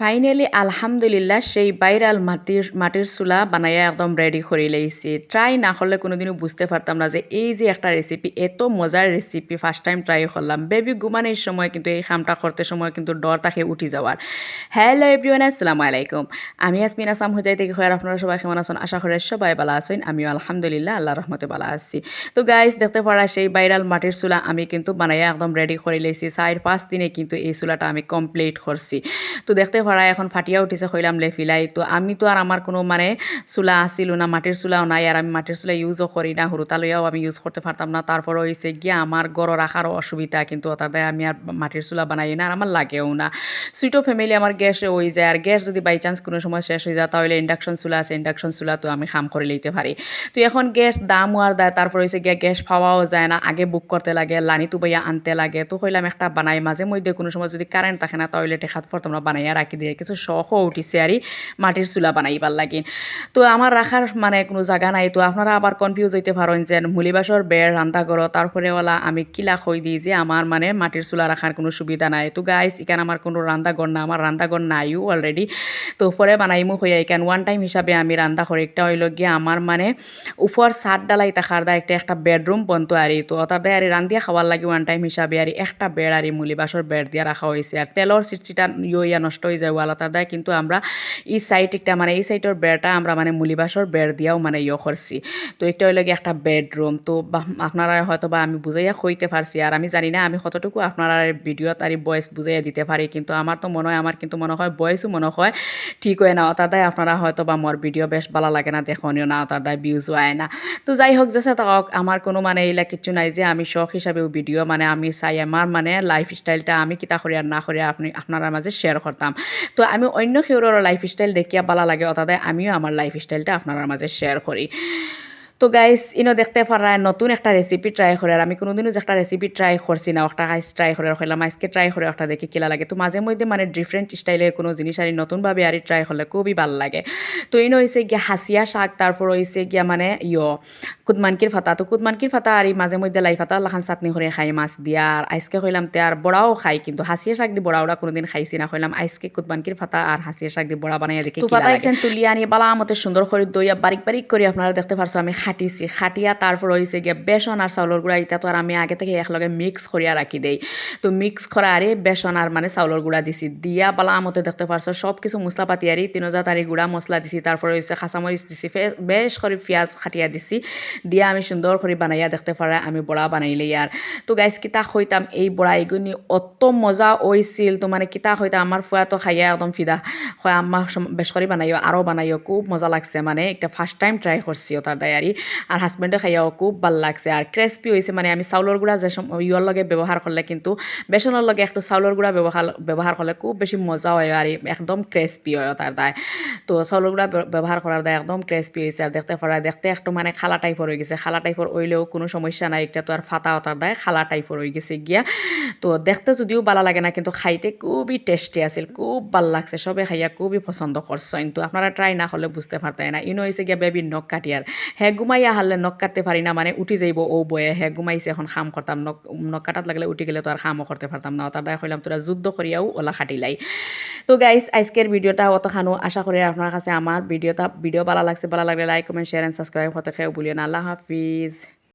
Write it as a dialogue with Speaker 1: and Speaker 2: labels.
Speaker 1: Finally আলহামদুলিল্লাহ সেই viral মাটির চুলা বানাইয়া একদম রেডি করে লাইছি। ট্রাই না করলে কোনোদিনও বুঝতে পারতাম না যে এই যে একটা রেসিপি, এত মজার রেসিপি ফার্স্ট টাইম ট্রাই করলাম। বেবি ঘুমানোর সময় কিন্তু এই কামটা করতে সময় কিন্তু ডর তাকে উঠি যাওয়ার। হ্যালো এভরিওয়ান, আসসালামু আলাইকুম। আমি ইয়াসমিন আসাম হুজাই থেকে খয়ার, আপনারা সবাই কেমন আছেন? আশা করি সবাই ভালো আছেন। আমিও আলহামদুলিল্লাহ আল্লাহর রহমতে ভালো আছি। তো গাইস, দেখতে পারা সেই ভাইরাল মাটির চুলা আমি কিন্তু বানাইয়া একদম রেডি করে লাইছি। 4-5 দিনে কিন্তু এই চুলাটা আমি কমপ্লিট করছি। তো দেখতে পারা এখন ফাটিয়া উঠিছে কইলাম লেফিলাই। তো আমি তো আর আমার কোনো মানে চুলা আসিল না, মাটির চুলাও নাই, আর আমি মাটির চুলা ইউজও করি না, হুরুতা লইয়াও আমি ইউজ করতে পারতাম না। তারপরে হয়েছে গিয়া আমার গড় রাখারও অসুবিধা, কিন্তু তাতে আমি আর মাটির চুলা বানাই না, আর আমার লাগেও না। সুইটো ফ্যামিলি আমার গ্যাসে হয়ে যায়, আর গ্যাস যদি বাই চান্স কোনো সময় শেষ হয়ে যায় তাহলে ইন্ডাকশন চুলা আছে, ইন্ডাকশন চুলা তো আমি খাম করে লইতে পারি। তো এখন গ্যাস দাম আর দেয়, তারপর হয়েছে গিয়া গ্যাস পাওয়াও যায় না, আগে বুক করতে লাগে, লানি তো বাইয়া আনতে লাগে। তো কইলাম একটা বানাই, মাঝে মধ্যে কোনো সময় যদি কারেন্ট থাকে না তাহলে টেকাত পর তোমরা বানাইয়া রাখি দিয়ে কিছু শখও উঠিছে আর মাটির চুলা বানাইবার লাগি। তো আমার রাখার মানে কোনো জায়গা নাই। তো আপনারা আবার কনফিউজ হইতে পারেন যে মুলিবাসর বেড় রান্না করো, তারপরে ওলা আমি কিলা কই দিই যে আমার মানে মাটির চুলা রাখার কোনো সুবিধা নাই। তো গাইস, এখানে আমার কোনো রান্নাঘর না, আমার রান্নাঘর নাইও অলরেডি। তো পরে বানাইমু হইয়া এখান ওয়ান টাইম হিসাবে আমি রান্না করি। একটা হইল গিয়ে আমার মানে উপর ছাদ ডালাই থাকার দা একটা বেডরুম বন্ধ আর তো তার দেয় আর রান্দিয়া খাওয়ার লাগে ওয়ান টাইম হিসাবে আর একটা বেড আর মুলিবাসর বেড দিয়া রাখা হয়েছে। আর তেলর চিটচিটা ইয়া নষ্ট হয়ে যায় ওয়ালা তার দেয়, কিন্তু আমরা এই সাইড একটা মানে এই সাইডের বেড়টা আমরা মানে মুলিবাসর বেড় দিয়াও মানে করছি। তো এটা হইল গিয়ে একটা বেডরুম। তো আপনারা হয়তো বা আমি বুঝাইয়া কইতে পারছি, আর আমি জানি না আমি কতটুকু আপনারা ভিডিও তার ভয়েস বুঝাইয়া দিতে পারি, কিন্তু আমার তো মনে হয়, আমার কিন্তু মনে হয় ভয়েসও মনে হয় ঠিক হয় না। তার দায় আপনারা হয়তো বা মোর ভিডিও বেশ ভালো লাগে না, দেখনিও না, তার দায় ভিউজও আয় না। তো যাই হোক, যেসে থাকক, আমার কোনো মানে এইলা কিছু নাই যে আমি শখ হিসাবেও ভিডিও মানে আমি চাই আমার মানে লাইফ স্টাইলটা আমি কিতা করি আর না করি আপনারা মাঝে শেয়ার করতাম। তো আমি অন্য কেউর লাইফ স্টাইল দেখিয়া ভালো লাগে, অর্থাৎ আমিও আমার লাইফ স্টাইলটা আপনার মাঝে শেয়ার করি। তো গাইস, দেখতে পারা নতুন একটা রেসিপি ট্রাই করে, আর আমি কোনোদিনও যে একটা রেসিপি ট্রাই করছি না, একটা গাইস ট্রাই করে রাখলাম, আজকে ট্রাই করে একটা দেখি কিলা লাগে। তো মাঝে মধ্যে মানে ডিফারেন্ট স্টাইলের কোনো জিনিস আর নতুনভাবে আর ট্রাই করলে খুবই ভালো লাগে। তো হয়েছে গিয়া হাসিয়া শাক, তারপর হয়েছে গিয়া মানে কুদমানকির ফাতা। তো কুদমানকির ফাতা আর মাঝে মধ্যে লাই ফাতা লাখান চাটনি করে খাই মাছ দিয়া, আর আজকে কইলাম তে আর বড়াও খাই, কিন্তু হাসিয়া শাক দিয়ে বড়া ওরা কোনোদিন খাইছি না। কইলাম আজকে কুদমানকির ফাতা আর হাসিয়া শাক দিয়ে বড়া বানাই দেখি কিলা লাগে। তুলি আনি বালা মতো সুন্দর করে দইয়া বারিক বারিক করে আপনারা দেখতে পারছো আমি খাটিছি। খাটিয়া তারপর হয়েছে গিয়া বেসন আর চাউলের গুঁড়া, এটা তো আর আমি আগে থেকে একলগে মিক্স করিয়া রাখি দেই। তো মিক্স করা আরে বেসন আর মানে চাউলের গুঁড়া দিছি, দিয়া বালা মতো দেখতে পারছো সব কিছু মশলাপাতি আরি 3000 তারি গুঁড়া মশলা দিছি, তারপর হয়েছে কাঁচামরিচ দিছি, বেশ করে পেঁয়াজ খাটিয়া দিছি, দিয়া আমি সুন্দর করে বানাইয়া দেখতে পারা আমি বড়া বানাইলেই। আর তো গাইস, কিতা হইতাম এই বড়া এগুনি অত মজা হইছিল। তো মানে কিতা হইতাম আমার ফুয়া তো খাইয়া একদম ফিদা হয়, আম্মা বেশ করে বানাইও, আরও বানাইও, খুব মজা লাগছে। মানে একটা ফার্স্ট টাইম ট্রাই করছি তার ডায়ারি, আর হাজব্যান্ডে খাইয়াও খুব ভাল লাগছে। আর ক্রেসপি হয়েছে, মানে আমি চাউলের গুঁড়া যে ইয়র লগে ব্যবহার করলে কিন্তু বেসনের লগে একটু চাউলের গুঁড়া ব্যবহার করলে খুব বেশি মজা হয় আর একদম ক্রেসপি হয় তার দায়। তো চাউলের গুঁড়া ব্যবহার করার দায় একদম ক্রেসপি হয়েছে। আর দেখতে পারা দেখতে একটু মানে খালা টাইপের হয়ে গেছে, খালা টাইপের হইলেও কোনো সমস্যা নাই, এটা তো আর ফাতা তার দায় খালা টাইপের হয়ে গেছে গিয়া। তো দেখতে যদিও ভালো লাগে না, কিন্তু খাইতে খুবই টেস্টি আছিল, খুব ভাল লাগছে, সবে খাইয়া খুবই পছন্দ করছে। কিন্তু আপনারা ট্রাই না করলে বুঝতে পারতেন না। হয়েছে গিয়া বেবি নখ কাটিয়ার, হ্যাঁ ঘুমাইয়া হারলে নখ কাটতে পারি না, মানে উঠি যাইব ও বয়ে, হ্যাঁ ঘুমাইছে এখন খাম করতাম, নখ কাটাত লাগলে উঠি গেলে তো আর খামও করতে পারতাম না। তার দায় কইলাম তোরা যুদ্ধ করিয়াও ওলা খাটিলাই। তো গাইস, আজকের ভিডিওটা অতখানো, আশা করি আপনার কাছে আমার ভিডিও ভালো লাগছে। ভালো লাগলে like comment share and subscribe হতে খেয়ে ভুলিও না। আল্লাহ হাফিজ।